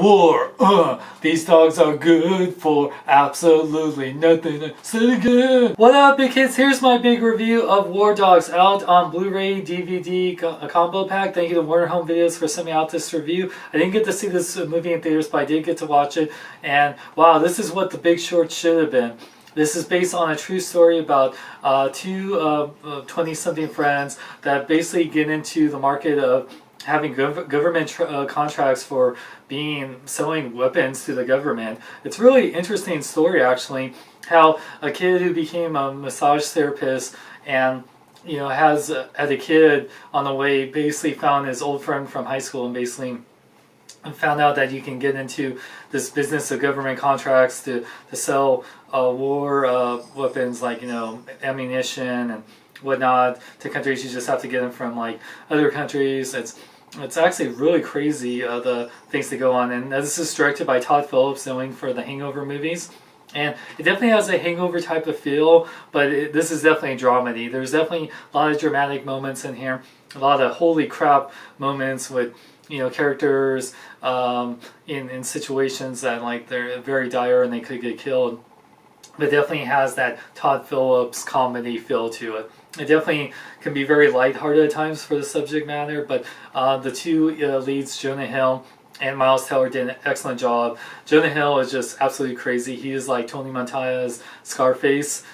War, these dogs are good for absolutely nothing. So good. What up, big kids? Here's my big review of War Dogs, out on Blu-ray DVD combo pack. Thank you to Warner Home Videos for sending me out this review. I didn't get to see this movie in theaters, but I did get to watch it. And wow, this is what The Big Short should have been. This is based on a true story about two 20-something friends that basically get into the market of having government contracts for selling weapons to the government. It's a really interesting story, actually, how a kid who became a massage therapist and as a kid on the way basically found his old friend from high school and basically found out that you can get into this business of government contracts to sell war weapons like ammunition and whatnot to countries. You just have to get them from like other countries. It's actually really crazy, the things that go on. And this is directed by Todd Phillips, known for the Hangover movies. And it definitely has a Hangover type of feel, but this is definitely a dramedy. There's definitely a lot of dramatic moments in here, a lot of holy crap moments with characters in situations that like they're very dire and they could get killed. But definitely has that Todd Phillips comedy feel to it. It definitely can be very lighthearted at times for the subject matter, but the two leads, Jonah Hill and Miles Teller, did an excellent job. Jonah Hill is just absolutely crazy. He is like Tony Montoya's Scarface,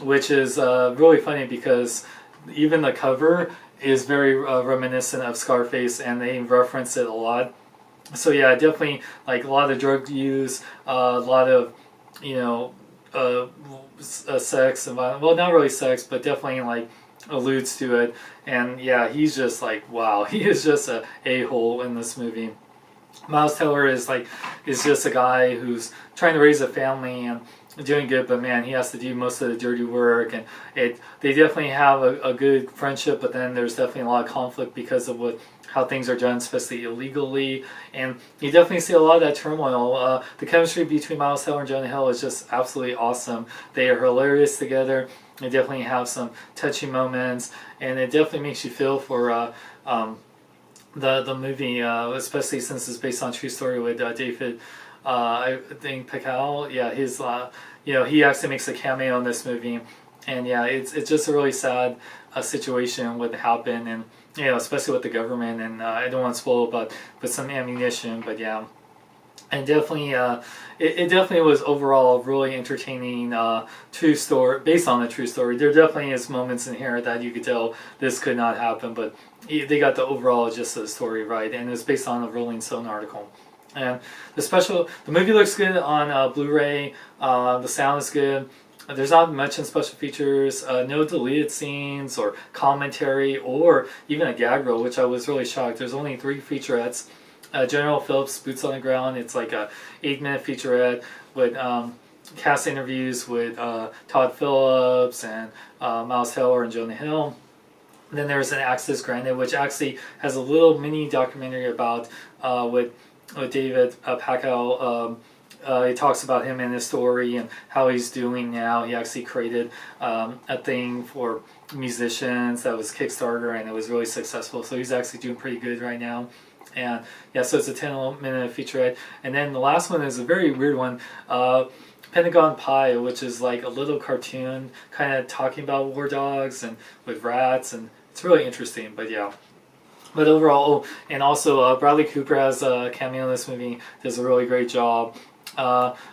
which is really funny because even the cover is very reminiscent of Scarface, and they reference it a lot. So yeah, definitely like a lot of drug use, a lot of sex and violence. Well, not really sex, but definitely like alludes to it. And yeah, he's just like, wow, he is just a a-hole in this movie. Miles Teller is just a guy who's trying to raise a family and doing good, but man, he has to do most of the dirty work. And they definitely have a good friendship, but then there's definitely a lot of conflict because of how things are done, especially illegally. And you definitely see a lot of that turmoil. The chemistry between Miles Teller and Jonah Hill is just absolutely awesome. They are hilarious together. They definitely have some touching moments, and it definitely makes you feel for the movie, especially since it's based on a true story with David, I think Pacquiao. Yeah, his he actually makes a cameo in this movie, and yeah, it's just a really sad situation what happened, and especially with the government. And I don't want to spoil about but some ammunition, but yeah. And definitely, it definitely was overall really entertaining true story, based on a true story. There definitely is moments in here that you could tell this could not happen, but they got the overall gist of the story right, and it was based on a Rolling Stone article. And the movie looks good on Blu-ray. The sound is good. There's not much in special features, no deleted scenes or commentary or even a gag reel, which I was really shocked. There's only 3 featurettes. General Phillips' Boots on the Ground, it's like a 8-minute featurette with cast interviews with Todd Phillips and Miles Teller and Jonah Hill. And then there's an Access Granted, which actually has a little mini documentary about with David Pacquiao. He talks about him and his story and how he's doing now. He actually created a thing for musicians that was Kickstarter, and it was really successful. So he's actually doing pretty good right now. And yeah, so it's a 10-minute featurette. And then the last one is a very weird one, Pentagon Pie, which is like a little cartoon kind of talking about war dogs and with rats, and it's really interesting. But yeah. But overall, and also Bradley Cooper has a cameo in this movie, does a really great job.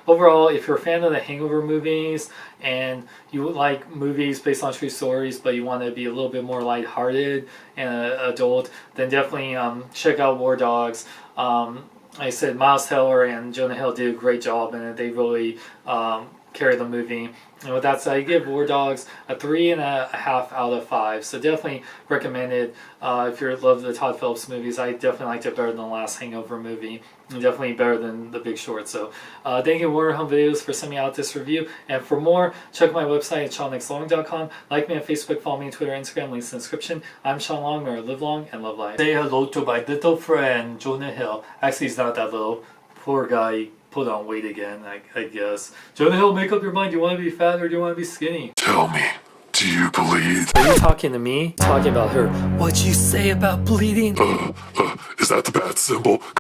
Overall, if you're a fan of the Hangover movies and you like movies based on true stories, but you want to be a little bit more lighthearted and adult, then definitely check out War Dogs. Like I said, Miles Teller and Jonah Hill did a great job in it. They really carry the movie. And with that said, I give War Dogs a 3.5 out of 5. So definitely recommend it. If you love the Todd Phillips movies, I definitely liked it better than the last Hangover movie. And definitely better than The Big Short. So thank you, Warner Home Videos, for sending me out this review. And for more, check my website at SeanLicksLong.com. Like me on Facebook, follow me on Twitter, Instagram, links in the description. I'm Sean Long, or live long and love life. Say hello to my little friend, Jonah Hill. Actually, he's not that little. Poor guy. Put on weight again, I guess. Jonah Hill, make up your mind. Do you want to be fat or do you want to be skinny? Tell me, do you bleed? Are you talking to me? Talking about her. What'd you say about bleeding? Is that the bad symbol?